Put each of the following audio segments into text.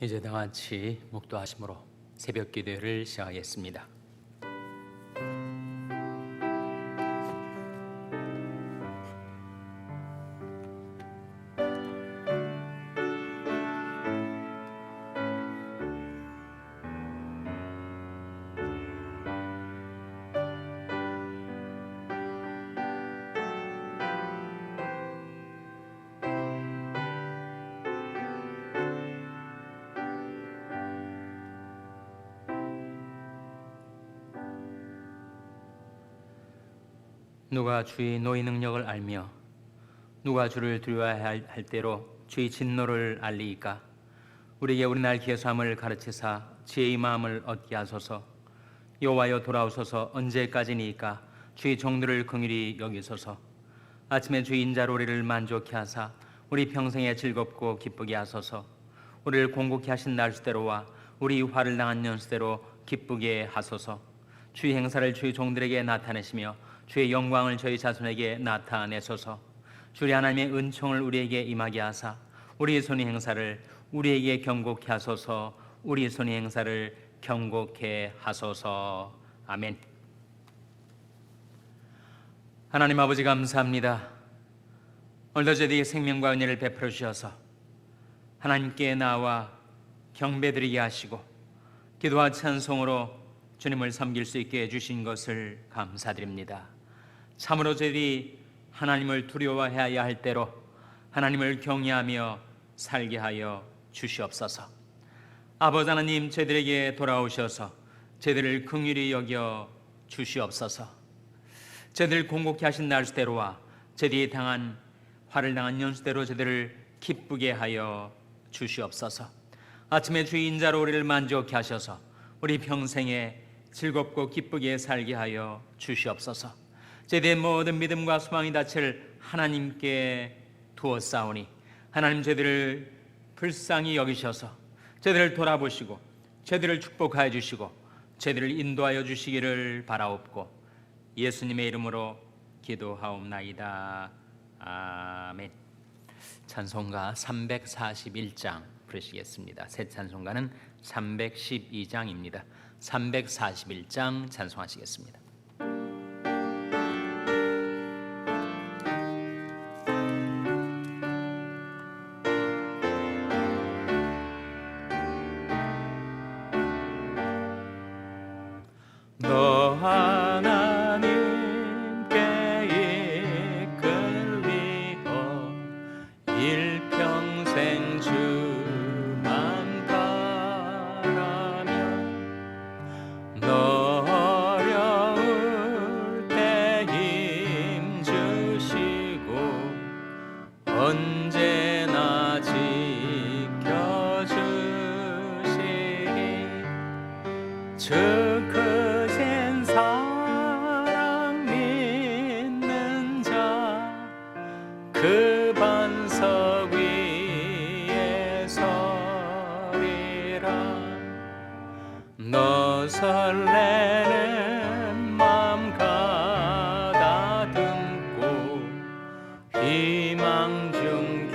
이제 다 같이 묵도하심으로 새벽 기도를 시작하겠습니다. 누가 주의 노의 능력을 알며 누가 주를 두려워해야 할 때로 주의 진노를 알리이까. 우리에게 우리날 기회삼을 가르치사 지혜의 마음을 얻게 하소서. 여호와여 돌아오소서. 언제까지니까 주의 종들을 긍휼히 여기소서. 아침에 주의 인자로 우리를 만족케 하사 우리 평생에 즐겁고 기쁘게 하소서. 우리를 공고케 하신 날수대로와 우리 화를 당한 연수대로 기쁘게 하소서. 주의 행사를 주의 종들에게 나타내시며 주의 영광을 저희 자손에게 나타내소서. 주의 하나님의 은총을 우리에게 임하게 하사 우리 손의 행사를 우리에게 경고케 하소서. 우리 손의 행사를 경고케 하소서. 아멘. 하나님 아버지 감사합니다. 오늘도 저희에게 생명과 은혜를 베풀어 주셔서 하나님께 나와 경배드리게 하시고 기도와 찬송으로 주님을 섬길 수 있게 해주신 것을 감사드립니다. 참으로 저희들이 하나님을 두려워해야 할 때로 하나님을 경외하며 살게 하여 주시옵소서. 아버지 하나님, 저희들에게 돌아오셔서 저희들을 긍휼히 여겨 주시옵소서. 저희들을 공고케 하신 날수대로와 저희들이 당한 화를 당한 연수대로 저희들을 기쁘게 하여 주시옵소서. 아침에 주의 인자로 우리를 만족케 하셔서 우리 평생에 즐겁고 기쁘게 살게 하여 주시옵소서. 저희들의 모든 믿음과 소망이 닻을 하나님께 두었사오니 하나님 저희들을 불쌍히 여기셔서 저희들을 돌아보시고 저희들을 축복하여 주시고 저희들을 인도하여 주시기를 바라옵고 예수님의 이름으로 기도하옵나이다. 아멘. 찬송가 341장 부르시겠습니다. 새 찬송가는 312장입니다. 341장 찬송하시겠습니다. 너 하나님께 이끌리어 일평생 주만 바라며 너 어려울 때 힘 주시고 언제나 지켜주시리. 주 크신 사랑 믿는 자 그 반석 위에 서리라. 너 설레는 맘 가다듬고 희망 중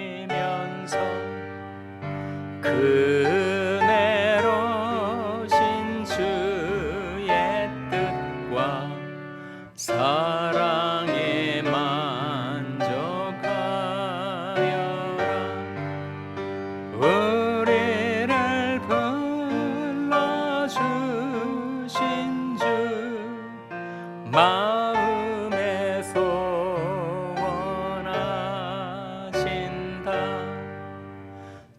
기다리면서 은혜로신 주의 뜻과 사랑에 만족하여라. 우리를 불러주신 주 마음에 소원하신다.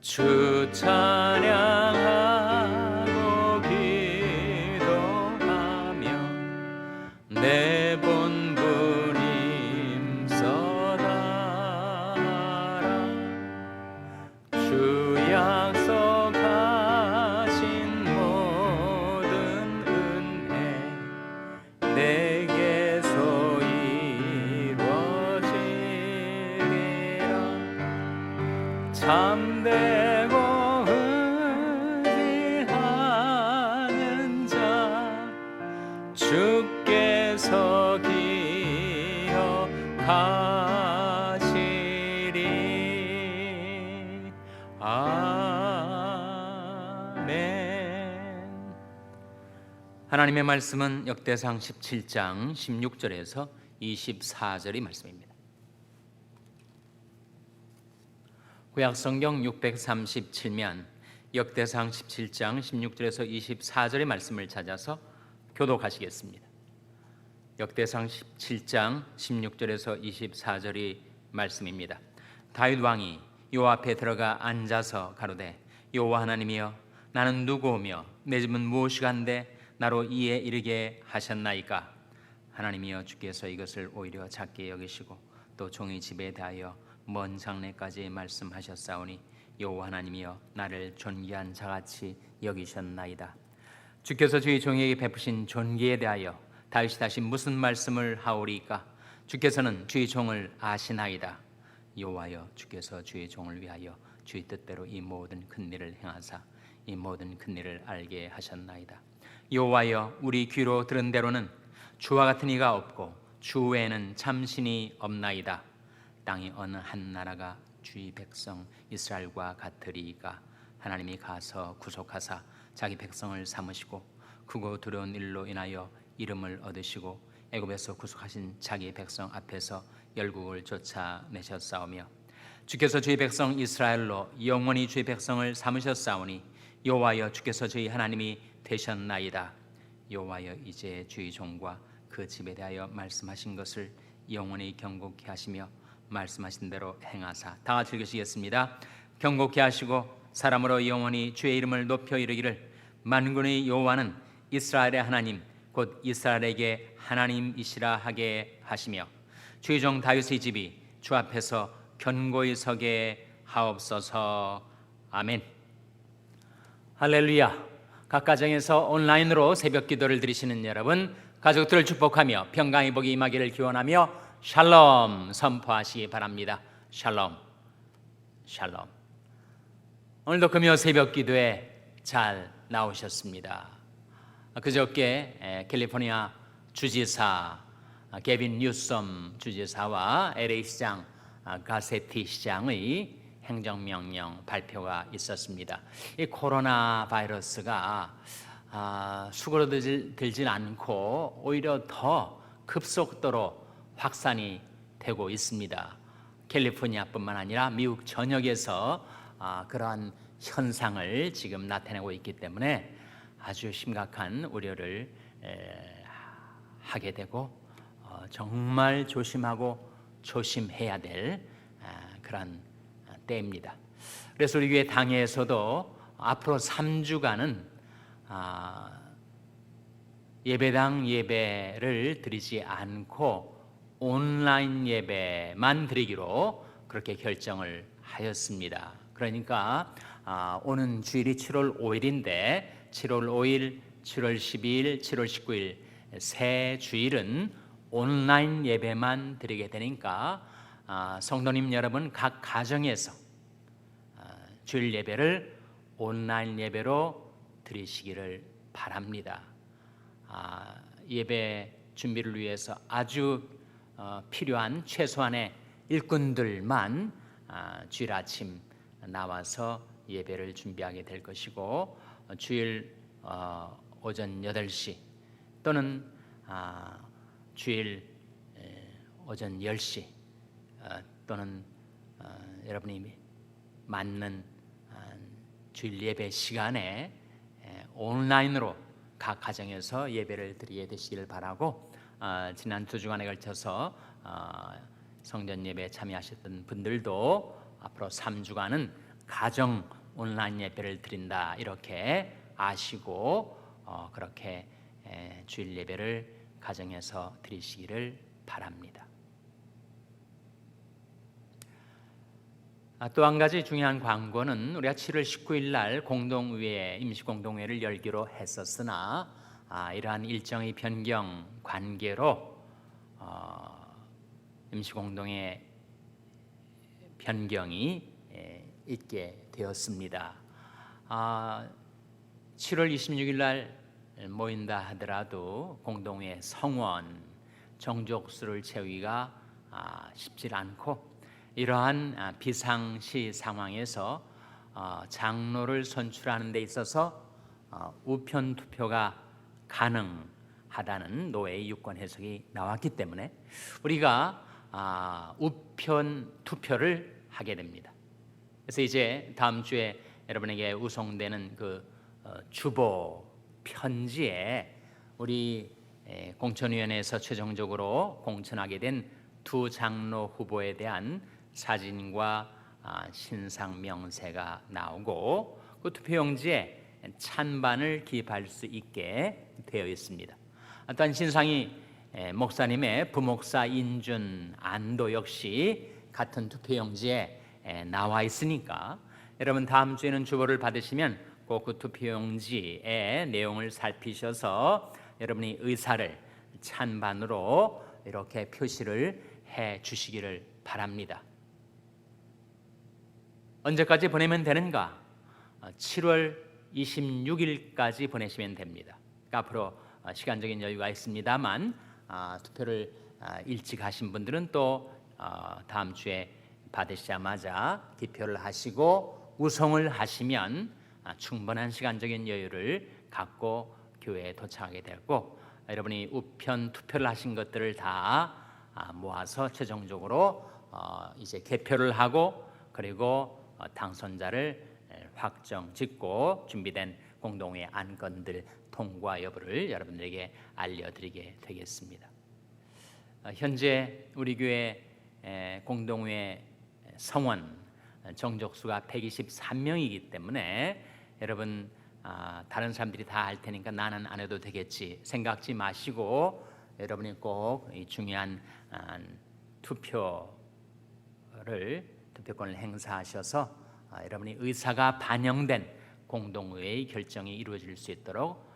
주 찬양하고 기도하며 내 본분 힘써다라. 주 약속하신 모든 은혜 내게서 이루어지리라. 참되고 의지하는 자 주께서 기억하시리. 하나님의 말씀은 역대상 17장 16절에서 24절의 말씀입니다. 구약성경 637면 역대상 17장 16절에서 24절의 말씀을 찾아서 교독하시겠습니다. 역대상 17장 16절에서 24절의 말씀입니다. 다윗 왕이 여호와 앞에 들어가 앉아서 가로되 여호와 하나님이여 나는 누구오며 내 집은 무엇이간데 나로 이에 이르게 하셨나이까. 하나님이여 주께서 이것을 오히려 작게 여기시고 또 종의 집에 대하여 먼 장래까지 말씀하셨사오니 여호와 하나님이여 나를 존귀한 자같이 여기셨나이다. 주께서 주의 종에게 베푸신 존귀에 대하여 다윗이 다시 무슨 말씀을 하오리까. 주께서는 주의 종을 아시나이다. 여호와여 주께서 주의 종을 위하여 주의 뜻대로 이 모든 큰 일을 행하사 이 모든 큰 일을 알게 하셨나이다. 여호와여 우리 귀로 들은 대로는 주와 같은 이가 없고 주 외에는 참 신이 없나이다. 땅이 어느 한 나라가 주의 백성 이스라엘과 같으리이까. 하나님이 가서 구속하사 자기 백성을 삼으시고 크고 두려운 일로 인하여 이름을 얻으시고 애굽에서 구속하신 자기 백성 앞에서 열국을 쫓아내셨사오며 주께서 주의 백성 이스라엘로 영원히 주의 백성을 삼으셨사오니 여호와여 주께서 저희 하나님이 되셨나이다. 여호와여 이제 주의 종과 그 집에 대하여 말씀하신 것을 영원히 경고케 하시며 말씀하신 대로 행하사. 다 같이 읽으시겠습니다. 경고케 하시고 사람으로 영원히 주의 이름을 높여 이르기를 만군의 여호와는 이스라엘의 하나님 곧 이스라엘에게 하나님이시라 하게 하시며 주의 종 다윗의 집이 주 앞에서 견고히 서게 하옵소서. 아멘. 할렐루야. 각 가정에서 온라인으로 새벽 기도를 드리시는 여러분, 가족들을 축복하며 평강의 복이 임하기를 기원하며 샬롬 선포하시기 바랍니다. 샬롬, 샬롬. 오늘도 금요 새벽 기도에 잘 나오셨습니다. 그저께 캘리포니아 주지사 게빈 뉴섬 주지사와 LA 시장 가세티 시장의 행정명령 발표가 있었습니다. 이 코로나 바이러스가 수그러들질 않고 오히려 더 급속도로 확산이 되고 있습니다. 캘리포니아뿐만 아니라 미국 전역에서 그러한 현상을 지금 나타내고 있기 때문에 아주 심각한 우려를 하게 되고 정말 조심하고 조심해야 될 그런 때입니다. 그래서 우리 교회 당회에서도 앞으로 3주간은 예배당 예배를 드리지 않고 온라인 예배만 드리기로 그렇게 결정을 하였습니다. 그러니까 오는 주일이 7월 5일인데 7월 5일, 7월 12일, 7월 19일 세 주일은 온라인 예배만 드리게 되니까 성도님 여러분 각 가정에서 주일 예배를 온라인 예배로 드리시기를 바랍니다. 예배 준비를 위해서 아주 필요한 최소한의 일꾼들만 주일 아침 나와서 예배를 준비하게 될 것이고 주일 오전 8시 또는 주일 오전 10시 또는 여러분이 맞는 주일 예배 시간에 온라인으로 각 가정에서 예배를 드리게 되시기를 바라고 지난 2주간에 걸쳐서 성전 예배에 참여하셨던 분들도 앞으로 3주간은 가정 온라인 예배를 드린다 이렇게 아시고 그렇게 주일 예배를 가정에서 드리시기를 바랍니다. 또 한 가지 중요한 광고는 우리가 7월 19일 날 공동의회 임시공동회를 열기로 했었으나 이러한 일정의 변경 관계로 임시공동회 변경이 있게 되었습니다. 7월 26일 날 모인다 하더라도 공동회 성원 정족수를 채우기가 쉽지 않고 이러한 비상시 상황에서 장로를 선출하는 데 있어서 우편 투표가 가능하다는 노회의 유권 해석이 나왔기 때문에 우리가 우편 투표를 하게 됩니다. 그래서 이제 다음 주에 여러분에게 우송되는 그 주보 편지에 우리 공천위원회에서 최종적으로 공천하게 된 두 장로 후보에 대한 사진과 신상 명세가 나오고 그 투표용지에 찬반을 기입할 수 있게 되어 있습니다. 또한 신상이 목사님의 부목사 인준 안도 역시 같은 투표용지에 나와 있으니까 여러분 다음 주에는 주보를 받으시면 꼭 그 투표용지의 내용을 살피셔서 여러분이 의사를 찬반으로 이렇게 표시를 해 주시기를 바랍니다. 언제까지 보내면 되는가? 7월 26일까지 보내시면 됩니다. 그러니까 앞으로 시간적인 여유가 있습니다만 투표를 일찍 하신 분들은 또 다음 주에 받으시자마자 기표를 하시고 우송을 하시면 충분한 시간적인 여유를 갖고 교회에 도착하게 되고 여러분이 우편 투표를 하신 것들을 다 모아서 최종적으로 이제 개표를 하고 그리고 당선자를 확정 짓고 준비된 공동회 안건들 통과 여부를 여러분들에게 알려드리게 되겠습니다. 현재 우리 교회 공동회 성원 정족수가 123명이기 때문에 여러분 다른 사람들이 다 할 테니까 나는 안 해도 되겠지 생각지 마시고 여러분이 꼭 이 중요한 투표권을 행사하셔서 여러분이 의사가 반영된 공동회의 결정이 이루어질 수 있도록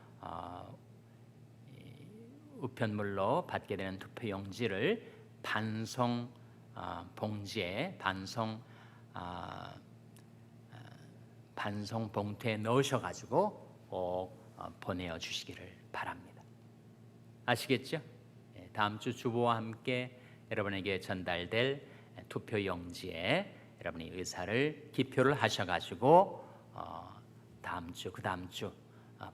우편물로 받게 되는 투표용지를 반송 봉지에 반송 봉투에 넣으셔가지고 꼭 보내어 주시기를 바랍니다. 아시겠죠? 다음 주 주보와 함께 여러분에게 전달될 투표용지에 여러분이 의사를 기표를 하셔가지고 다음 주, 그 다음 주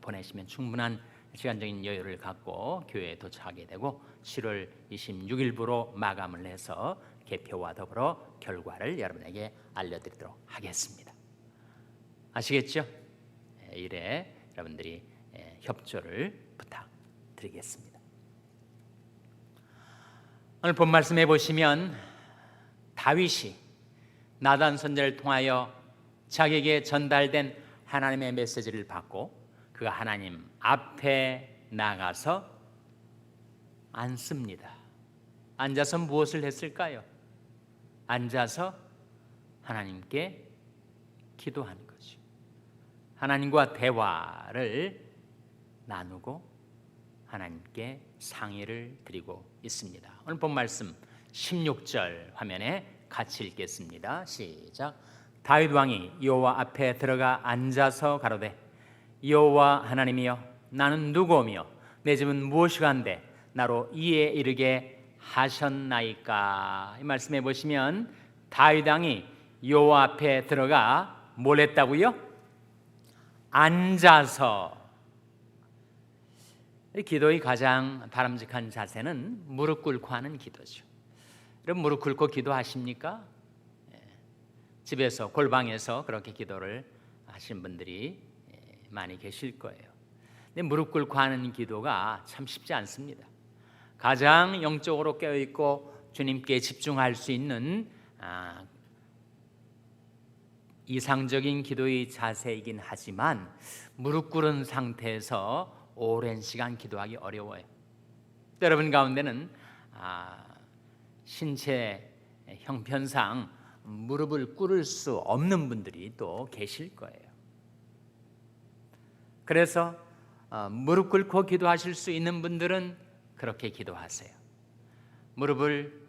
보내시면 충분한 시간적인 여유를 갖고 교회에 도착하게 되고 7월 26일부로 마감을 해서 개표와 더불어 결과를 여러분에게 알려드리도록 하겠습니다. 아시겠죠? 이래 여러분들이 협조를 부탁드리겠습니다. 오늘 본 말씀해 보시면 다윗이 나단 선지자를 통하여 자기에게 전달된 하나님의 메시지를 받고 그가 하나님 앞에 나가서 앉습니다. 앉아서 무엇을 했을까요? 앉아서 하나님께 기도하는 거죠. 하나님과 대화를 나누고 하나님께 상의를 드리고 있습니다. 오늘 본 말씀 16절 화면에 같이 읽겠습니다. 시작. 다윗 왕이 여호와 앞에 들어가 앉아서 가로되 여호와 하나님이여 나는 누구오며 내 집은 무엇이간데 나로 이에 이르게 하셨나이까. 이 말씀해 보시면 다윗 왕이 여호와 앞에 들어가 뭘 했다고요? 앉아서. 기도의 가장 바람직한 자세는 무릎 꿇고 하는 기도죠. 여러분 무릎 꿇고 기도하십니까? 집에서 골방에서 그렇게 기도를 하신 분들이 많이 계실 거예요. 근데 무릎 꿇고 하는 기도가 참 쉽지 않습니다. 가장 영적으로 깨어있고 주님께 집중할 수 있는 이상적인 기도의 자세이긴 하지만 무릎 꿇은 상태에서 오랜 시간 기도하기 어려워요. 여러분 가운데는 신체 형편상 무릎을 꿇을 수 없는 분들이 또 계실 거예요. 그래서 무릎 꿇고 기도하실 수 있는 분들은 그렇게 기도하세요. 무릎을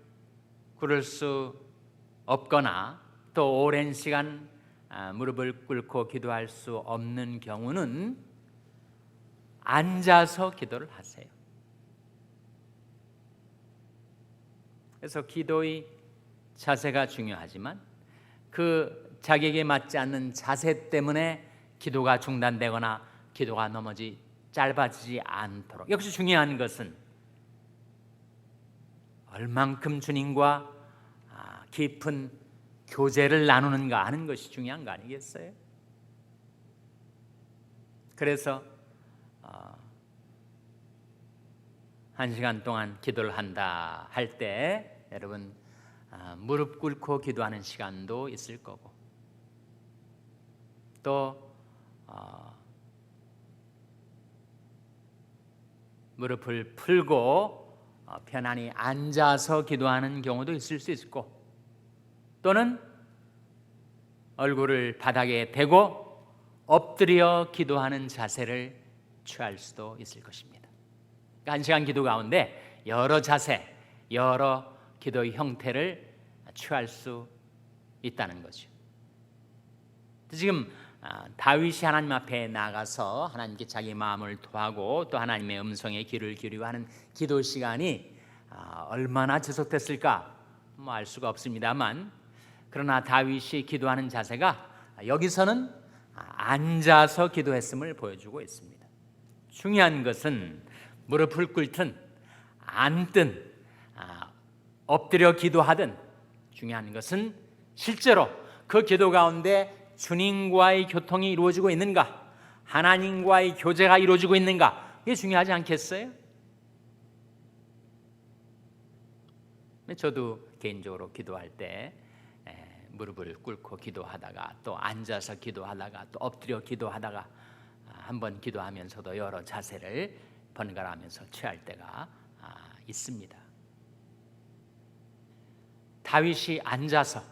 꿇을 수 없거나 또 오랜 시간 무릎을 꿇고 기도할 수 없는 경우는 앉아서 기도를 하세요. 그래서 기도의 자세가 중요하지만 그 자기에게 맞지 않는 자세 때문에 기도가 중단되거나 기도가 짧아지지 않도록. 역시 중요한 것은 얼만큼 주님과 깊은 교제를 나누는가 하는 것이 중요한 거 아니겠어요? 그래서 1시간 동안 기도를 한다 할 때 여러분 무릎 꿇고 기도하는 시간도 있을 거고, 또 무릎을 풀고 편안히 앉아서 기도하는 경우도 있을 수 있고, 또는 얼굴을 바닥에 대고 엎드려 기도하는 자세를 취할 수도 있을 것입니다. 1시간 기도 가운데 여러 자세, 여러 기도의 형태를 취할 수 있다는 거죠. 지금 다윗이 하나님 앞에 나가서 하나님께 자기 마음을 토하고 또 하나님의 음성에 귀를 기울이고 하는 기도 시간이 얼마나 지속됐을까 알 수가 없습니다만, 그러나 다윗이 기도하는 자세가 여기서는 앉아서 기도했음을 보여주고 있습니다. 중요한 것은 무릎을 꿇든 앉든 엎드려 기도하든, 중요한 것은 실제로 그 기도 가운데 주님과의 교통이 이루어지고 있는가, 하나님과의 교제가 이루어지고 있는가, 이게 중요하지 않겠어요? 저도 개인적으로 기도할 때 무릎을 꿇고 기도하다가 또 앉아서 기도하다가 또 엎드려 기도하다가 한번 기도하면서도 여러 자세를 번갈아가면서 취할 때가 있습니다. 다윗이 앉아서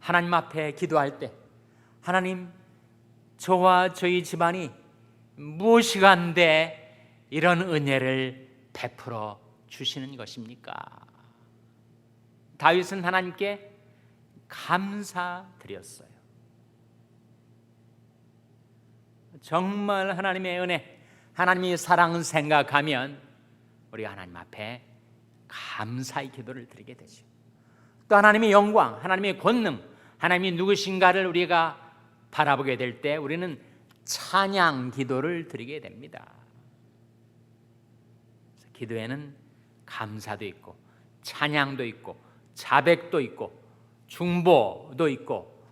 하나님 앞에 기도할 때, 하나님, 저와 저희 집안이 무엇이간데 이런 은혜를 베풀어 주시는 것입니까? 다윗은 하나님께 감사드렸어요. 정말 하나님의 은혜, 하나님의 사랑을 생각하면 우리가 하나님 앞에 감사의 기도를 드리게 되죠. 또 하나님의 영광, 하나님의 권능, 하나님이 누구신가를 우리가 바라보게 될 때 우리는 찬양 기도를 드리게 됩니다. 기도에는 감사도 있고 찬양도 있고 자백도 있고 중보도 있고,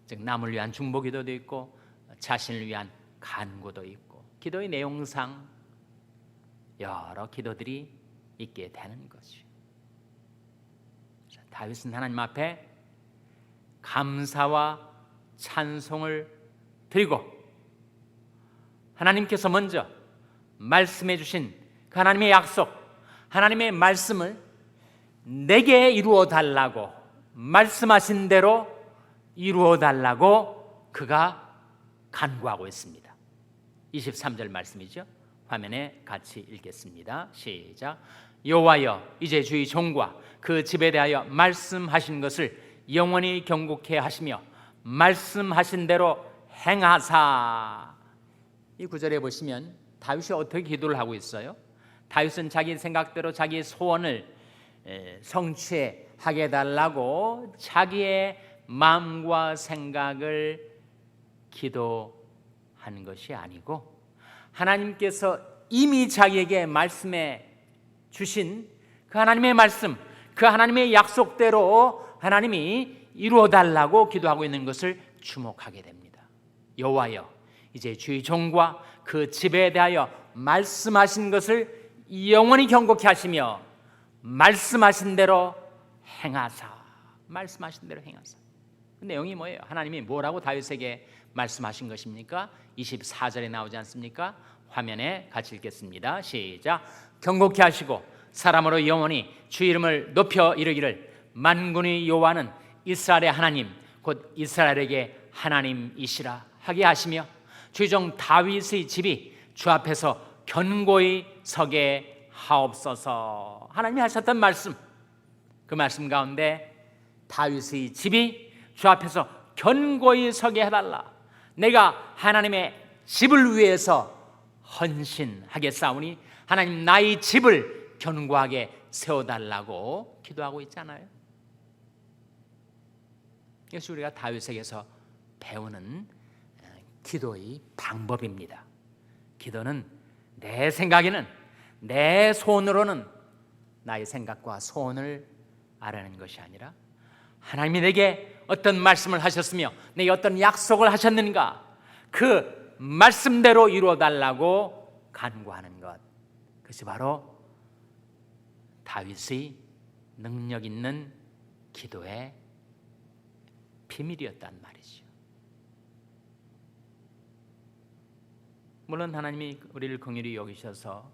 즉 남을 위한 중보기도도 있고 자신을 위한 간구도 있고, 기도의 내용상 여러 기도들이 있게 되는 거죠. 다윗은 하나님 앞에 감사와 찬송을 드리고, 하나님께서 먼저 말씀해 주신 그 하나님의 약속, 하나님의 말씀을 내게 이루어 달라고, 말씀하신 대로 이루어 달라고 그가 간구하고 있습니다. 23절 말씀이죠. 화면에 같이 읽겠습니다. 시작. 여호와여, 이제 주의 종과 그 집에 대하여 말씀하신 것을 영원히 경고케 하시며 말씀하신 대로 행하사. 이 구절에 보시면 다윗이 어떻게 기도를 하고 있어요? 다윗은 자기 생각대로 자기의 소원을 성취하게 해달라고 자기의 마음과 생각을 기도하는 것이 아니고, 하나님께서 이미 자기에게 말씀해 주신 그 하나님의 말씀, 그 하나님의 약속대로 하나님이 이루어달라고 기도하고 있는 것을 주목하게 됩니다. 여호와여, 이제 주의 종과 그 집에 대하여 말씀하신 것을 영원히 경고케 하시며 말씀하신 대로 행하사. 말씀하신 대로 행하사. 그 내용이 뭐예요? 하나님이 뭐라고 다윗에게 말씀하신 것입니까? 24절에 나오지 않습니까? 화면에 같이 읽겠습니다. 시작. 경고케 하시고 사람으로 영원히 주 이름을 높여 이르기를 만군의 여호와는 이스라엘의 하나님 곧 이스라엘에게 하나님이시라 하게 하시며 주의 종 다윗의 집이 주 앞에서 견고히 서게 하옵소서. 하나님이 하셨던 말씀, 그 말씀 가운데 다윗의 집이 주 앞에서 견고히 서게 해달라. 내가 하나님의 집을 위해서 헌신하겠사오니 하나님 나의 집을 견고하게 세워달라고 기도하고 있잖아요. 이것이 우리가 다윗에게서 배우는 기도의 방법입니다. 기도는 내 생각에는, 내 소원으로는 나의 생각과 소원을 아라는 것이 아니라 하나님이 내게 어떤 말씀을 하셨으며 내게 어떤 약속을 하셨는가, 그 말씀대로 이루어달라고 간구하는 것, 그것이 바로 다윗의 능력 있는 기도의 비밀이었단 말이죠. 물론 하나님이 우리를 긍휼히 여기셔서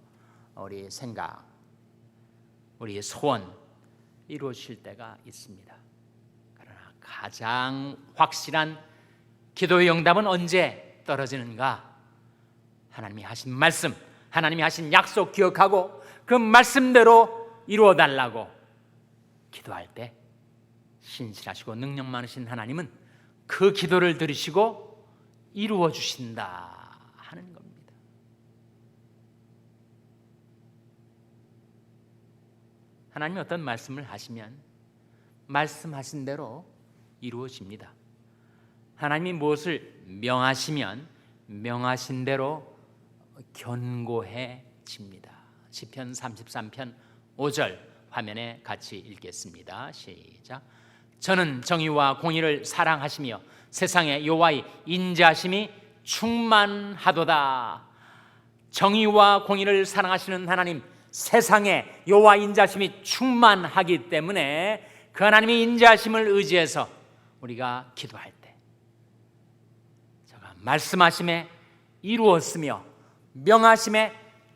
우리의 생각, 우리의 소원 이루어질 때가 있습니다. 그러나 가장 확실한 기도의 응답은 언제 떨어지는가? 하나님이 하신 말씀, 하나님이 하신 약속 기억하고 그 말씀대로 이루어달라고 기도할 때 신실하시고 능력 많으신 하나님은 그 기도를 들으시고 이루어 주신다 하는 겁니다. 하나님이 어떤 말씀을 하시면 말씀하신 대로 이루어집니다. 하나님이 무엇을 명하시면 명하신 대로 견고해집니다. 시편 33편 5절 화면에 같이 읽겠습니다. 시작. 저는 정의와 공의를 사랑하시며 세상에 여호와의 인자하심이 충만하도다. 정의와 공의를 사랑하시는 하나님, 세상에 여호와 인자하심이 충만하기 때문에 그 하나님의 인자하심을 의지해서 우리가 기도할 때 제가 말씀하심에 이루었으며 명하심에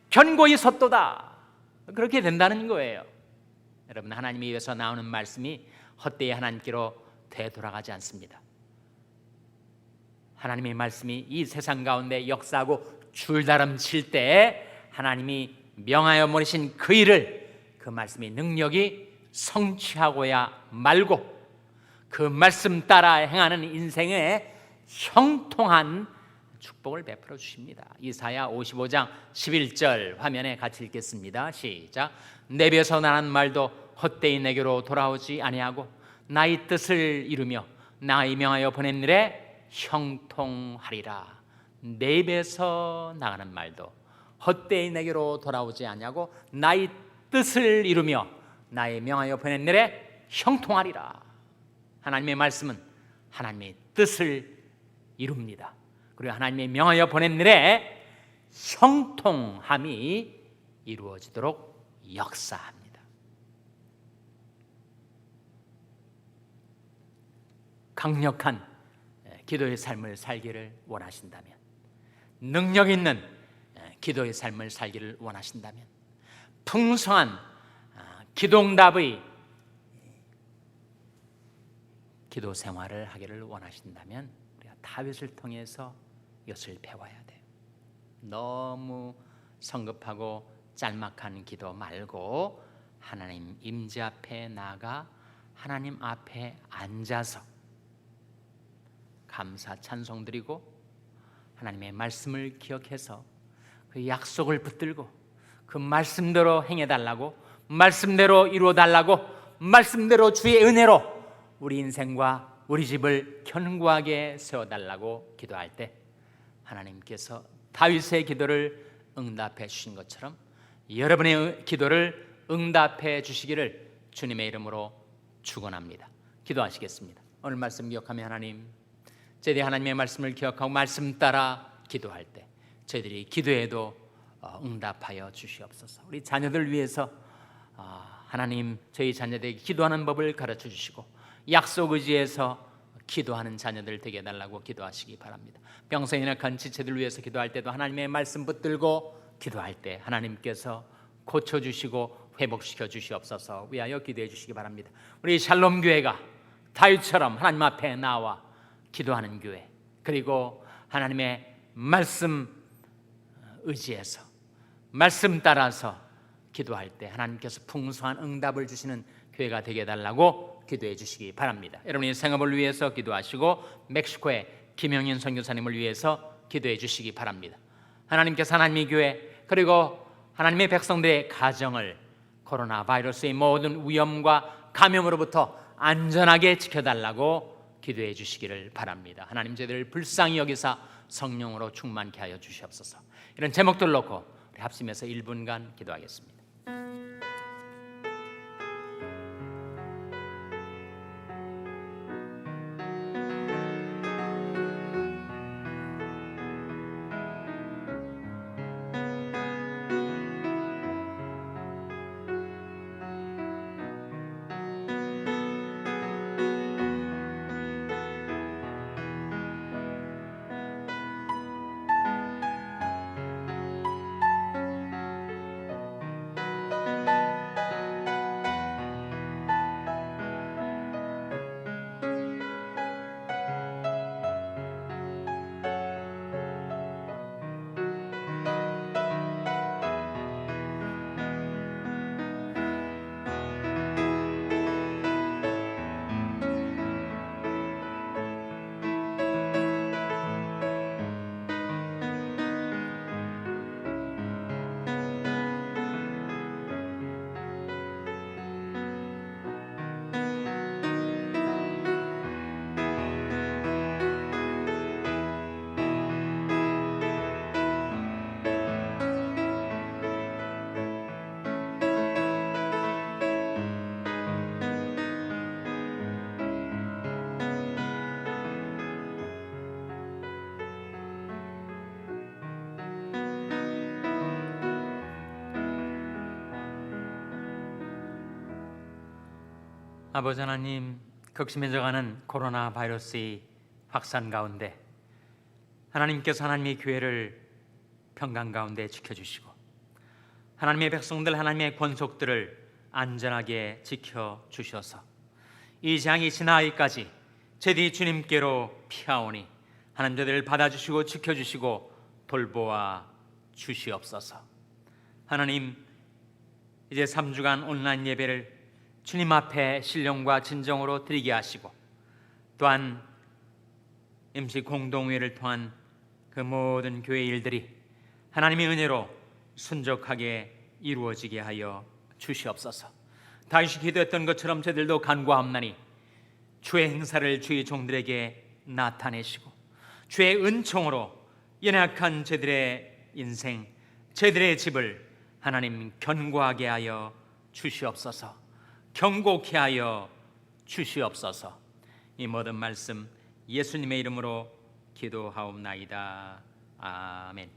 견고히 섰도다, 그렇게 된다는 거예요. 여러분, 하나님에 의해서 나오는 말씀이 헛되이 하나님께로 되돌아가지 않습니다. 하나님의 말씀이 이 세상 가운데 역사하고 줄다름칠 때 하나님이 명하여 보내신 그 일을 그 말씀의 능력이 성취하고야 말고 그 말씀 따라 행하는 인생에 형통한 축복을 베풀어 주십니다. 이사야 55장 11절 화면에 같이 읽겠습니다. 시작. 내 입에서 나는 말도 헛되이 내게로 돌아오지 아니하고 나의 뜻을 이루며 나의 명하여 보낸 일에 형통하리라. 내 입에서 나가는 말도 헛되이 내게로 돌아오지 아니하고 나의 뜻을 이루며 나의 명하여 보낸 일에 형통하리라. 하나님의 말씀은 하나님의 뜻을 이룹니다. 그리고 하나님의 명하여 보낸 일에 형통함이 이루어지도록 역사합니다. 강력한 기도의 삶을 살기를 원하신다면, 능력 있는 기도의 삶을 살기를 원하신다면, 풍성한 기도응답의 기도 생활을 하기를 원하신다면 우리가 다윗을 통해서 이것을 배워야 돼요. 너무 성급하고 짤막한 기도 말고 하나님 임재 앞에 나가 하나님 앞에 앉아서 감사 찬송 드리고 하나님의 말씀을 기억해서 그 약속을 붙들고 그 말씀대로 행해달라고, 말씀대로 이루어달라고, 말씀대로 주의 은혜로 우리 인생과 우리 집을 견고하게 세워달라고 기도할 때 하나님께서 다윗의 기도를 응답해 주신 것처럼 여러분의 기도를 응답해 주시기를 주님의 이름으로 축원합니다. 기도하시겠습니다. 오늘 말씀 기억하며 하나님, 저희들이 하나님의 말씀을 기억하고 말씀 따라 기도할 때 저희들이 기도에도 응답하여 주시옵소서. 우리 자녀들 위해서 하나님, 저희 자녀들에게 기도하는 법을 가르쳐 주시고 약속 의지해서 기도하는 자녀들 되게 해달라고 기도하시기 바랍니다. 병성이나 약한 지체들 위해서 기도할 때도 하나님의 말씀 붙들고 기도할 때 하나님께서 고쳐주시고 회복시켜 주시옵소서. 위하여 기도해 주시기 바랍니다. 우리 샬롬 교회가 다윗처럼 하나님 앞에 나와 기도하는 교회, 그리고 하나님의 말씀 의지해서 말씀 따라서 기도할 때 하나님께서 풍성한 응답을 주시는 교회가 되게 해달라고 기도해 주시기 바랍니다. 여러분의 생업을 위해서 기도하시고 멕시코의 김영인 선교사님을 위해서 기도해 주시기 바랍니다. 하나님께서 하나님의 교회 그리고 하나님의 백성들의 가정을 코로나 바이러스의 모든 위험과 감염으로부터 안전하게 지켜달라고 기도해 주시기를 바랍니다. 하나님, 저희들을 불쌍히 여기사 성령으로 충만케 하여 주시옵소서. 이런 제목들 놓고 우리 합심해서 1분간 기도하겠습니다. 아버지 하나님, 극심해져가는 코로나 바이러스의 확산 가운데 하나님께서 하나님의 교회를 평강 가운데 지켜주시고 하나님의 백성들, 하나님의 권속들을 안전하게 지켜주셔서 이 재앙이 지나기까지 제디 주님께로 피하오니 하나님 저들을 받아주시고 지켜주시고 돌보아 주시옵소서. 하나님, 이제 3주간 온라인 예배를 주님 앞에 신령과 진정으로 드리게 하시고 또한 MC 공동회를 통한 그 모든 교회 일들이 하나님의 은혜로 순적하게 이루어지게 하여 주시옵소서. 다윗이 기도했던 것처럼 저들도 간구하옵나니 주의 행사를 주의 종들에게 나타내시고 주의 은총으로 연약한 저들의 인생, 저들의 집을 하나님 견고하게 하여 주시옵소서. 경고케 하여 주시옵소서. 이 모든 말씀 예수님의 이름으로 기도하옵나이다. 아멘.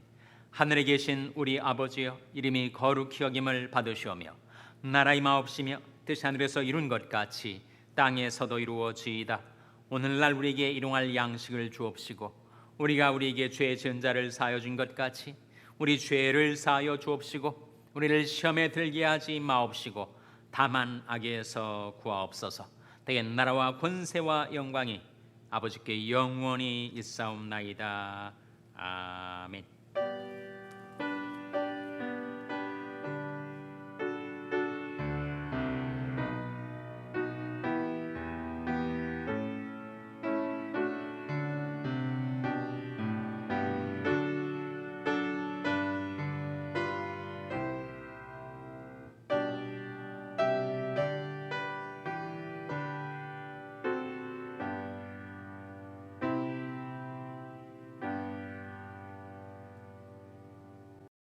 하늘에 계신 우리 아버지여, 이름이 거룩히 여김을 받으시오며 나라의 마옵시며 뜻이 하늘에서 이룬 것 같이 땅에서도 이루어지이다. 오늘날 우리에게 일용할 양식을 주옵시고 우리가 우리에게 죄 지은 자를 사하여 준 것 같이 우리 죄를 사하여 주옵시고 우리를 시험에 들게 하지 마옵시고 다만 악에서 구하옵소서. 대개 나라와 권세와 영광이 아버지께 영원히 있사옵나이다. 아멘.